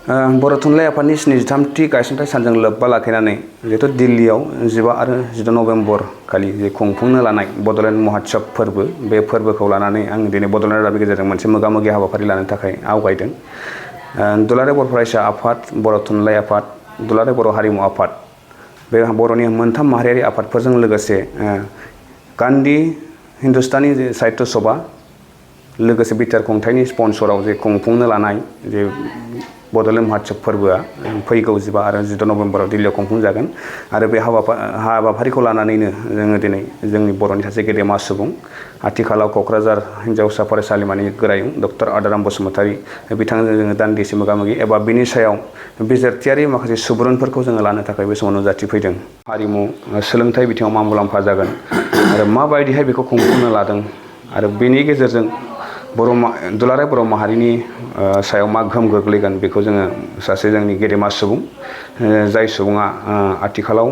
बर' थुनलाइ आफादनि 73थि गायसनथाइ सानजों लोब्बा लाखिनानै जिहेतु दिल्लीयाव 15 आरो 16 नभेम्बर खालि जे खुंफुंनो लानाय बड'लेण्ड महोत्सव फोरबो बे फोरबोखौ लानानै आं दिनै बड'लेण्ड रादाबनि गेजेरजों मोनसे मोगा-मोगि हाबाफारि लानो थाखाय आवगायदों। दुलाराय बर' फरायसा आफाद, बर' थुनलाइ आफाद, दुलाराय बर' हारिमु आफाद, बे बर'नि मोनथाम माहारियारि आफादफोरजों लोगोसे गान्धी हिन्दुस्तानी साहित्य सभा लोगोसे बिटिआर खुंथायनि स्पन्सराव जे खुंफुंनो लानाय जे बड'लेण्ड महोत्सव फोरबोआ फैगौ 15 आरो 16 नभेम्बराव दिल्लीयाव खुंफुंजागोन आरो बे हाबाफारिखौ लानानैनो जोङो दिनै जोंनि बर'नि सासे गेदेमा सुबुं आथिखालाव क'क्राझार हिनजावसा फरायसालिमानि गोरायुं डक्टर आदाराम बसुमतारी बिथांजों जोङो दान्दिसे मोगा-मोगि एबा बिनि सायाव बिजिरथियारि माखासे सुबुरुनफोरखौ जोङो लानो थाखाय बे समाव नुजाथिफैदों। हारिमु सोलोंथाइ बिथिङाव मा मुलाम्फा जागोन आरो माबायदिहाय बेखौ खुंफुंनो लादों आरो बेनि गेजेरजों दुलाराय बर' माहारिनि सायाव मा गोहोम गोग्लैगोन बेखौ जोङो सासे जोंनि गेदेमा सुबुं जाय सुबुङा आथिखालाव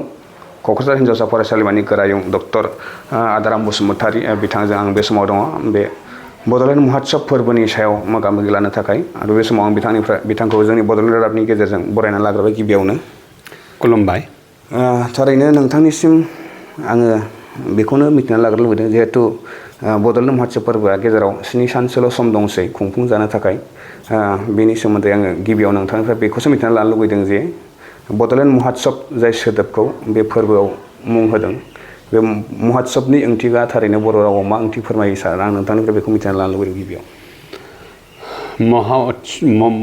क'क्राझार हिनजावसा फरायसालिमानि गोरायुं डक्टर आदाराम बसुमतारी बिथांजों आं बे समाव दङ बे बड'लेण्ड महोत्सव फोरबोनि सायाव मोगा-मोगि लानो थाखाय आरो बे समाव आं बिथांखौ जोंनि बड'लेण्ड रादाबनि गेजेरजों बरायना लाग्रोबाय। गिबियावनो खुलुमबाय। थारैनो नोंथांनिसिम आङो बेखौनो मिथिना लाग्रो लुबैदों जिहेतु बड'लेण्ड महोत्सव फोरबोआ गेजेराव 7 सानसोल' सम दंसै खुंफुंजानो थाखाय बेनि सोमोन्दै आङो गिबियाव नोंथांनिफ्राय बेखौसो मिथिना लानो लुबैदों जे बड'लेण्ड महोत्सव जाय सोदोबखौ बे फोरबोआव मुं होदों बे महोत्सवनि ओंथिया थारैनो बर' रावाव मा ओंथि फोरमायो सार आं नोंथांनिफ्राय बेखौ मिथिना लानो लुबैदों गिबियाव।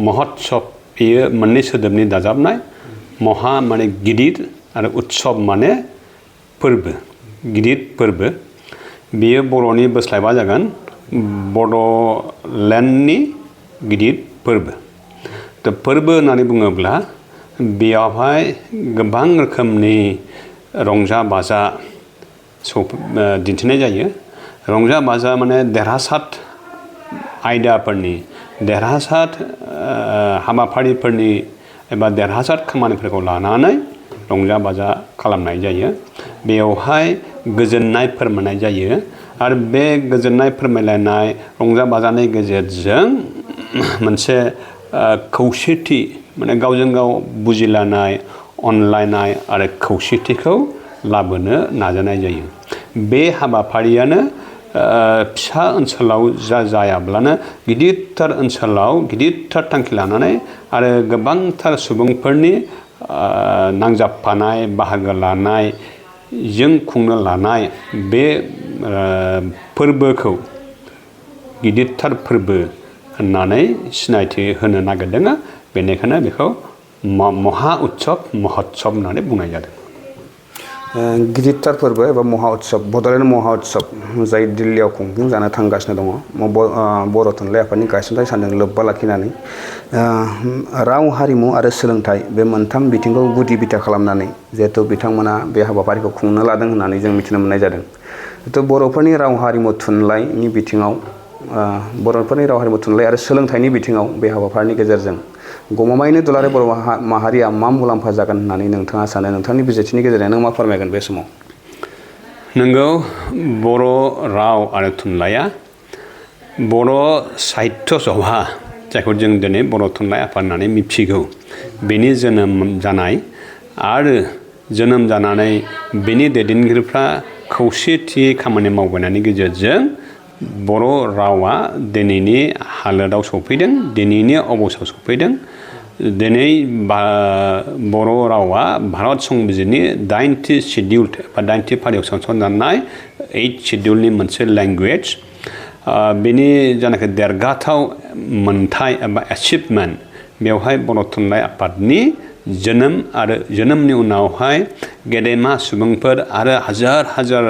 महोत्सव बेयो मोननै सोदोबनि दाजाबनाय। महा माने गिदिर आरो उत्सव माने फोरबो, गिदिर फोरबो। बेयो बर'नि बोस्लायबा जागोन बड'लेण्डनि गिदिर फोरबो। फोरबो होननानै बुङोब्ला बेयावहाय गोबां रोखोमनि रंजा-बाजा दिन्थिनाय जायो। रंजा-बाजा माने देरहासार आयदाफोरनि, देरहासार हाबाफारिफोरनि एबा देरहासार खामानिफोरखौ लानानै रंजा-बाजा खालामनाय जायो। बेवहाय गोजोननाय फोरमायनाय जायो आरो बे गोजोननाय फोरमायलायनाय रंजा-बाजानि गेजेरजों मोनसे खौसेथि माने गावजों गाव बुजिलायनाय, अनलायनाय आरो खौसेथिखौ लाबोनो नाजानाय जायो। बे हाबाफारियानो फिसा ओनसोलाव जायाब्लानो गिदिरथार ओनसोलाव गिदिरथार थांखि लानानै आरो गोबांथार सुबुंफोरनि नांजाबफानाय, बाहागो लानायजों खुंनो लानाय बे फोरबोखौ गिदिरथार फोरबो होननानै सिनायथि होनो नागिरदों। बेनिखायनो बेखौ महोत्सव होननानै बुंनाय जादों। गिदिरथार फोरबो एबा महोत्सव, बड'लेण्ड महोत्सव जाय दिल्लीयाव खुंफुंजानो थांगासिनो दङ बर' थुनलाइ आफादनि गायसनथाइ सानजों लोब्बा लाखिनानै राव, हारिमु आरो सोलोंथाइ बे मोनथाम बिथिंखौ गुदि बिथा खालामनानै जिहेतु बिथांमोना बे हाबाफारिखौ खुंनो लादों होननानै जों मिथिनो मोननाय जादों। बर'फोरनि राव, हारिमु, थुनलाइनि बिथिङाव बर'फोरनि राव, हारिमु, थुनलाइ आरो सोलोंथाइनि बिथिङाव बे हाबाफारिनि गेजेरजों गमामायैनो दुलाराय बर' माहारिया मा मुलाम्फा जागोन होननानै नोंथाङा सानो? नोंथांनि बिजिरथिनि गेजेरजों नों मा फोरमायगोन बे समाव? नोंगौ, बर' राव आरो थुनलाइया बर' साहित्य सभा जायखौ जों दिनै बर' थुनलाइ आफाद होननानै मिथिगौ बेनि जोनोम जानाय आरो जोनोम जानानै बेनि दैदेनगिरिफ्रा खौसेथियै खामानि मावबोनायनि गेजेरजों बर' रावा दिनैनि हालोदाव सफैदों, दिनैनि अबस्थायाव सफैदों। दिनै बर' रावा भारत संबिजिरनि 8थि सिडिउल एबा 8थि फारियाव सोसनजानाय 8 सिडिउलनि मोनसे लेंगुवेज। बेनि जानाखि देरगाथाव मोन्थाय एबा एचिभमेन्ट बेवहाय बर' थुनलाइ आफादनि जोनोम आरो जोनोमनि उनावहाय गेदेमा सुबुंफोर आरो हाजार हाजार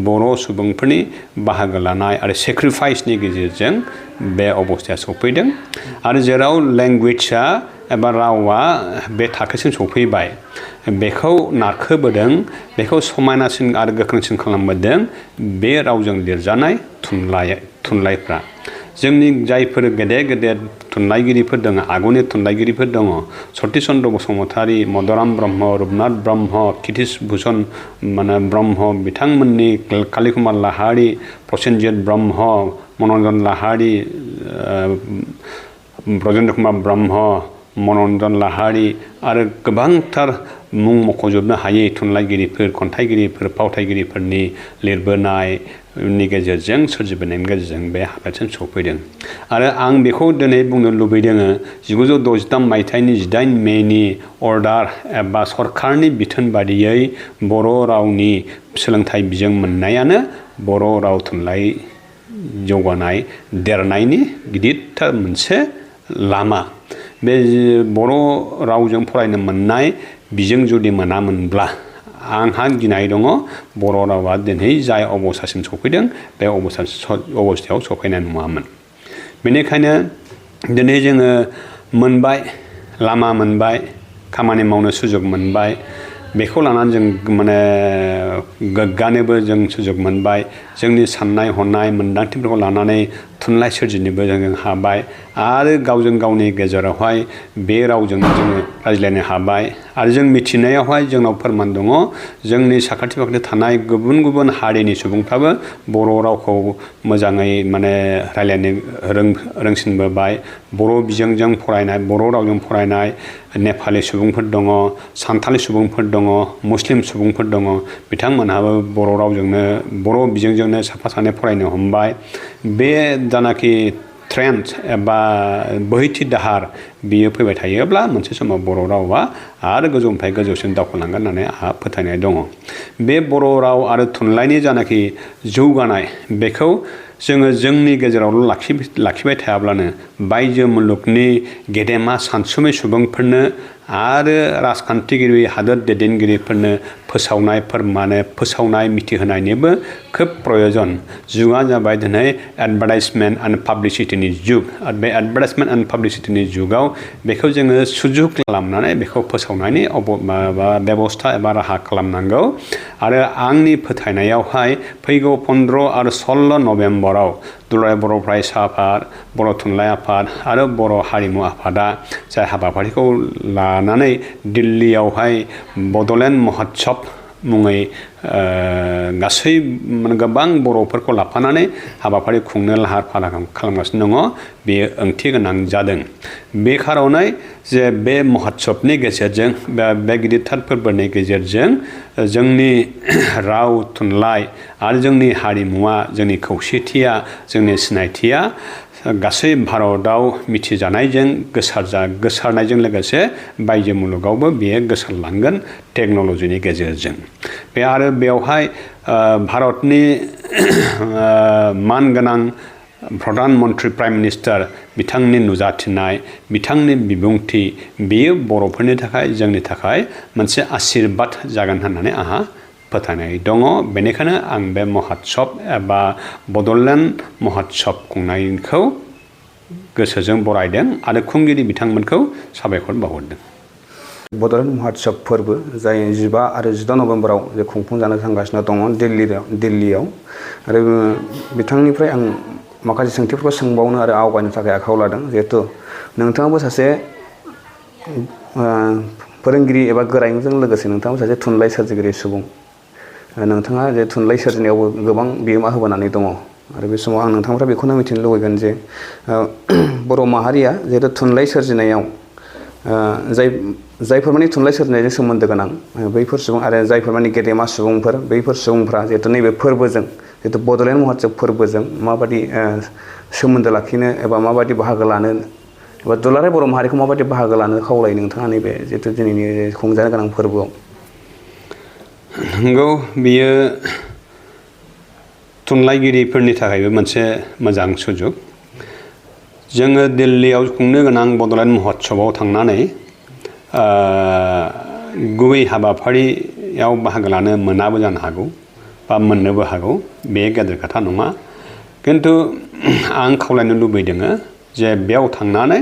बर' सुबुंफोरनि बाहागो लानाय आरो सेक्रिफाइसनि गेजेरजों बे अबस्थाया सफैदों। आरो जेराव लेंगुवेजआ एबा रावा बे थाखोसिम सफैबाय बेखौ नारखोबोदों, बेखौ समायनासिन आरो गोख्रोंसिन खालामबोदों बे रावजों लिरजानाय थुनलाइफ्रा। जोंनि जायफोर गेदेर गेदेर थुनलाइगिरिफोर दङ, आगुनि थुनलाइगिरिफोर दङ, सतिश चन्द्र बसुमतारी, मदाराम ब्रह्म, रुपनाथ ब्रह्म, कितिश भुषन ब्रह्म, बिथांमोननि कालीकुमार लाहारी, प्रसेनजित ब्रह्म, मनरन्जन लाहारी, ब्रजेन्द्र कुमार ब्रह्म, मनरन्जन लाहारी आरो गोबांथार मुं मख'जोबनो हायै थुनलाइगिरिफोर खन्थाइगिरिफोर फावथाइगिरिफोरनि लिरबोनायनि गेजेरजों सोरजिबोनायनि गेजेरजों बे हाबासिम सफैदों आरो आं बेखौ दिनै बुंनो लुबैदों 1963 मायथाइनि 18 मेनि अर्डार एबा सरकारनि बिथोन बादियै बर' रावनि सोलोंथाइ बिजों मोननायानो बर' राव थुनलाइ जौगानाय देरनायनि गिदिरथार मोनसे लामा बे बर' रावजों फरायनो मोननाय बिजों जुदि मोनामोनब्ला आंहा गिनाय दङ बर' रावा दिनै जाय अबस्थासिम सफैदों बे अबस्थायाव सफैनाय नङामोन बेनिखायनो दिनै जोङो मोनबाय लामा मोनबाय खामानि मावनो सुजुग मोनबाय बेखौ लानानै जों माने गोग्गानोबो जों सुजुग मोनबाय जोंनि साननाय हनाय मोनदांथिफोरखौ लानानै थुनलाइ सोरजिनोबो जों हाबाय आरो गावजों गावनि गेजेरावहाय बे रावजोंनो जोङो रायज्लायनो हाबाय आरो जों मिथिनायावहाय जोंनाव फोरमान दङ जोंनि साखाथि फाखाथि थानाय गुबुन गुबुन हारिनि सुबुंफ्राबो बर' रावखौ मोजाङै माने रायज्लायनो रोंसिनबोबाय बर' बिजोंजों फरायनाय बर' रावजों फरायनाय नेपालि सुबुंफोर दङ सान्थालि सुबुंफोर दङ मुस्लिम सुबुंफोर दङ बिथांमोनहाबो बर' रावजोंनो बर' बिजोंजोंनो साफा सानै फरायनो हमबाय बे जानाखि ट्रेन्ड एबा बोहैथि दाहार बियो फैबाय थायोब्ला मोनसे समाव बर' रावा आरो गोजौनिफ्राय गोजौसिम दावखोलांगोन होननानै आंहा फोथायनाय दङ बे बर' राव आरो थुनलाइनि जानाखि जौगानाय बेखौ जोङो जोंनि गेजेरावल' लाखिबाय थायाब्लानो बायजो मुलुगनि गेदेमा सानसुमै सुबुंफोरनो आरो राजखान्थिगिरि हादोर दैदेनगिरिफोरनो फोसावनाय मिथिहोनायनिबो खोब प्रयजन जुगा जाबाय दिनै एडभार्टाइजमेन्ट एन्ड पाब्लिसिटिनि जुग आरो बे एडभार्टाइजमेन्ट एन्ड पाब्लिसिटिनि जुगाव बेखौ जोङो सुजुग खालामनानै बेखौ फोसावनायनि बेबस्था एबा राहा खालामनांगौ आरो आंनि फोथायनायावहाय फैगौ 15 आरो 16 नभेम्बराव दुलाराय बर' फरायसा आफाद बर' थुनलाइ आफाद आरो बर' हारिमु आफादा जाय हाबाफारिखौ लानानै दिल्लीयावहाय बड'लेण्ड महोत्सव मुङै गासै गोबां बर'फोरखौ लाफानानै हाबाफारि खुंनो लाहार फाहार खालामगासिनो दङ बेयो ओंथि गोनां जादों बे खार'नै जे बे महोत्सवनि गेजेरजों बे गिदिरथार फोरबोनि गेजेरजों जोंनि राव थुनलाइ आरो जोंनि हारिमुवा जोंनि खौसेथिया जोंनि सिनायथिया गासै भारतआव मिथिजानायजों गोसारनायजों लोगोसे बायजो मुलुगावबो बेयो गोसारलांगोन टेक्न'लजिनि गेजेरजों बे आरो बेवहाय भारतनि मानगोनां प्रधान मन्त्रि प्राइम मिनिस्टार बिथांनि नुजाथिनाय बिथांनि बिबुंथि बेयो बर'फोरनि थाखाय जोंनि थाखाय मोनसे आशीर्बाद जागोन होननानै आंहा फोथायनाय दङ बेनिखायनो आं बे महोत्सव एबा बड'लेण्ड महोत्सव खुंनायखौ गोसोजों बरायदों आरो खुंगिरि बिथांमोनखौ साबायखर बावहरदों बड'लेण्ड महोत्सव फोरबो जाय 15 आरो 16 नभेम्बराव जे खुंफुंजानो थांगासिनो दङ दिल्लीयाव आरो बिथांनिफ्राय आं माखासे सोंथिफोरखौ सोंबावनो आरो आवगायनो थाखाय आखायाव लादों जिहेतु नोंथाङाबो सासे फोरोंगिरि एबा गोरायुंजों लोगोसे नोंथाङाबो सासे थुनलाइ सोरजिगिरि सुबुं नोंथाङा जे थुनलाइ सोरजिनायावबो गोबां बिहोमा होबोनानै दङ आरो बे समाव आं नोंथांनिफ्राय बेखौनो मिथिनो लुबैगोन जे बर' माहारिया जिहेतु थुनलाइ सोरजिनायाव जायफोर माने थुनलाइ सोरजिनायजों सोमोन्दो गोनां बैफोर सुबुं आरो जायफोर माने गेदेमा सुबुंफोर बैफोर सुबुंफ्रा जिहेतु नैबे फोरबोजों जिहेतु बड'लेण्ड महोत्सव फोरबोजों माबादि सोमोन्दो लाखिनो एबा माबादि बाहागो लानो एबा दुलाराय बर' माहारिखौ माबादि बाहागो लानो खावलायो नोंथाङा नैबे जिहेतु दिनैनि खुंजानो गोनां फोरबोआव नंगौ बियो थुनलाइगिरिफोरनि थाखायबो मोनसे मोजां सुजुग जोङो दिल्लीयाव खुंनो गोनां बड'लेण्ड महोत्सवआव थांनानै गुबै हाबाफारियाव बाहागो लानो मोनाबो जानो हागौ बा मोननोबो हागौ बे गेदेर खोथा नङा किन्तु आं खावलायनो लुबैदों जे बेयाव थांनानै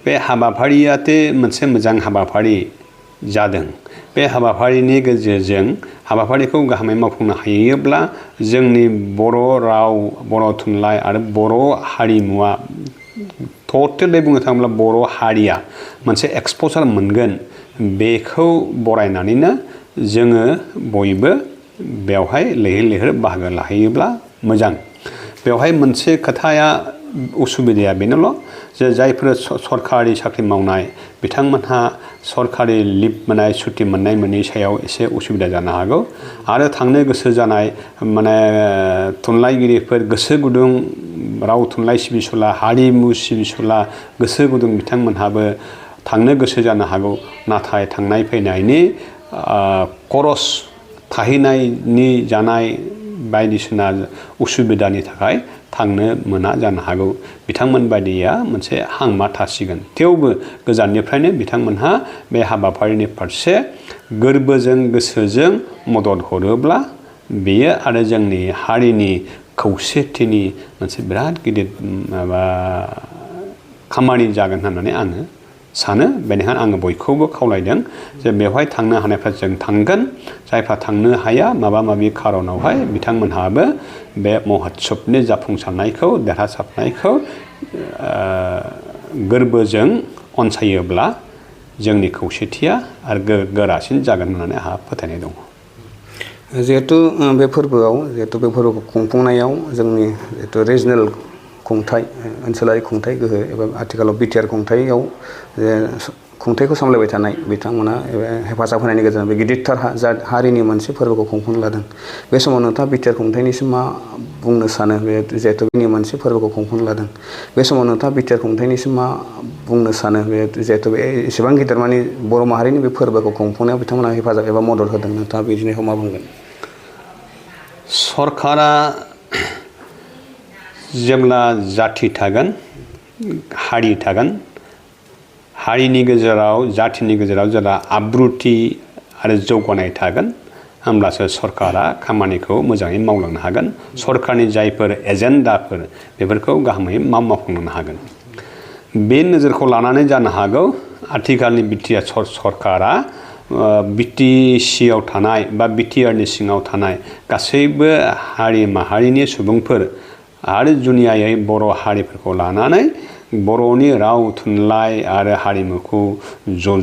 बे हाबाफारियाथे मोनसे मोजां हाबाफारि जादों बे हाबाफारिनि गेजेरजों हाबाफारिखौ गाहामै मावफुंनो हायोब्ला जोंनि बर' राव बर' थुनलाइ आरो बर' हारिमुवा टटेलै बुंनो थाङोब्ला बर' हारिया मोनसे एक्सप'जार मोनगोन बेखौ बरायनानैनो जोङो बयबो बेवहाय लैहोर लैहोर बाहागो लाहैयोब्ला मोजां बेवहाय मोनसे खोथाया उसुबिदाया बेनोल' जे जायफोर सरकारि साख्रि मावनाय बिथांमोनहा सरकारि लिभ मोननाय सुटि मोननाय मोनैनि सायाव एसे उसुबिदा जानो हागौ आरो थांनो गोसो जानाय माने थुनलाइगिरिफोर गोसो गुदुं राव थुनलाइ सिबिसुला हारिमु सिबिसुला गोसो गुदुं बिथांमोनहाबो थांनो गोसो जानो हागौ नाथाय थांनाय फैनायनि खरस थाहैनायनि जानाय बायदिसिना उसुबिदानि थाखाय थांनो मोना जानो हागौ बिथांमोन बायदिया मोनसे हांमा थासिगोन थेवबो गोजाननिफ्रायनो बिथांमोनहा बे हाबाफारिनि फारसे गोरबोजों गोसोजों मदद हरोब्ला बेयो आरो जोंनि हारिनि खौसेथिनि मोनसे बिराद गिदिर माबा खामानि जागोन होननानै आङो सानो बेनिखायनो आङो बयखौबो खावलायदों जे बेवहाय थांनो हानायफ्रा जों थांगोन जायफ्रा थांनो हाया माबा माबि खारनावहाय बिथांमोनहाबो बे महोत्सबनि जाफुंसारनायखौ देरहासारनायखौ गोरबोजों अनसायोब्ला जोंनि खौसेथिया आरो गोरासिन जागोन होननानै आंहा फोथायनाय दङ जिहेतु बे फोरबोआव जिहेतु बे फोरबोखौ खुंफुंनायाव जोंनि जिहेतु रिजनेल खुंथाय ओनसोलारि खुंथाय गोहो एबा आथिखालाव बिटिआर खुंथायाव खुंथायखौ सामलायबाय थानाय बिथांमोना हेफाजाब होनायनि गेजेरजों बे गिदिरथार हारिनि मोनसे फोरबोखौ खुंफुंनो लादों बे समाव नोंथाङा बिटिआर खुंथायनिसिम मा बुंनो सानो बे जिहेतु जोंनि मोनसे फोरबोखौ खुंफुंनो लादों बे समाव नोंथाङा बिटिआर खुंथायनिसिम मा बुंनो सानो बे जिहेतु बे एसेबां गिदिर माने बर' माहारिनि बे फोरबोखौ खुंफुंनायाव बिथांमोना हेफाजाब एबा मदद होदों नोंथाङा बिदिनायखौ मा बुंगोन सरकारा जेब्ला जाथि थागोन हारि थागोन हारिनि गेजेराव जाथिनि गेजेराव जेब्ला आब्रुथि आरो जौगानाय थागोन होमब्लासो सरकारा खामानिखौ मोजाङै मावलांनो हागोन सरकारनि जायफोर एजेन्डाफोर बेफोरखौ गाहामै मावफुंलांनो हागोन बे नोजोरखौ लानानै जानो हागौ आथिखालनि बिटिआर सरकारा बिटिसिआव थानाय बा बिटिआरनि सिङाव थानाय गासैबो हारि माहारिनि सुबुंफोर आरो जुनियायै बर' हारिफोरखौ लानानै बर'नि राव थुनलाइ आरो हारिमुखौ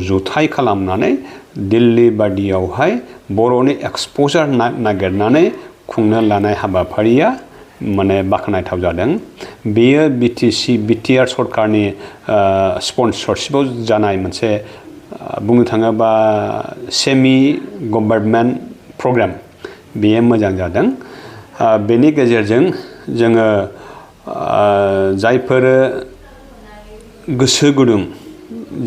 जथाय खालामनानै दिल्ली बायदियावहाय बर'नि एक्सप'जार नागिरनानै खुंनो लानाय हाबाफारिया माने बाख्नायथाव जादों बेयो बिटिआर सरकारनि स्पन्सरशिपआव जानाय मोनसे बुंनो थाङोबा सेमि गभर्नमेन्ट प्रग्राम बेयो मोजां जादों बेनि गेजेरजों जोङो जायफोर गोसो गुदुं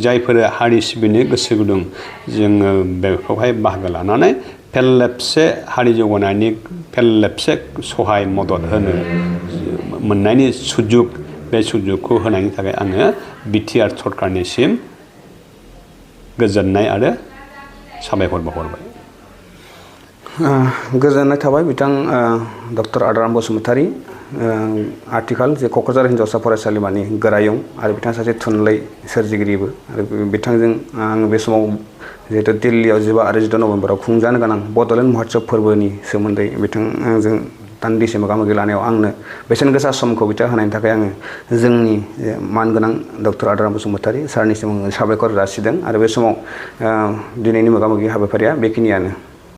जायफोर हारि सिबिनो गोसो गुदुं जोङो बेखौहाय बाहागो लानानै फेरलेबसे हारि जौगानायनि फेरलेबसे सहाय मदद होनो मोननायनि सुजुग बे सुजुगखौ होनायनि थाखाय आङो बिटिआर सरकारनिसिम गोजोननाय आरो साबायखर बावहरबाय गोजोननाय थाबाय बिथां डक्टर आदाराम बसुमतारी आथिखाल जे क'क्राझार हिनजावसा फरायसालिमानि गोरायुं आरो बिथाङा सासे थुनलाइ सोरजिगिरिबो आरो बिथांजों आङो बे समाव जिहेतु दिल्लीयाव 15 आरो 16 नभेम्बराव खुंजानो गोनां बड'लेण्ड महोत्सब फोरबोनि सोमोन्दै बिथांजों दान्दिसे मोगा-मोगि लानायाव आंनो बेसेन गोसा समखौ बिथाङा होनायनि थाखाय आङो जोंनि मानगोनां डक्टर आदाराम बसुमतारी सारनिसिम साबायखर जासिदों आरो बे समाव दिनैनि मोगा-मोगि हाबाफारिया बेखिनियानो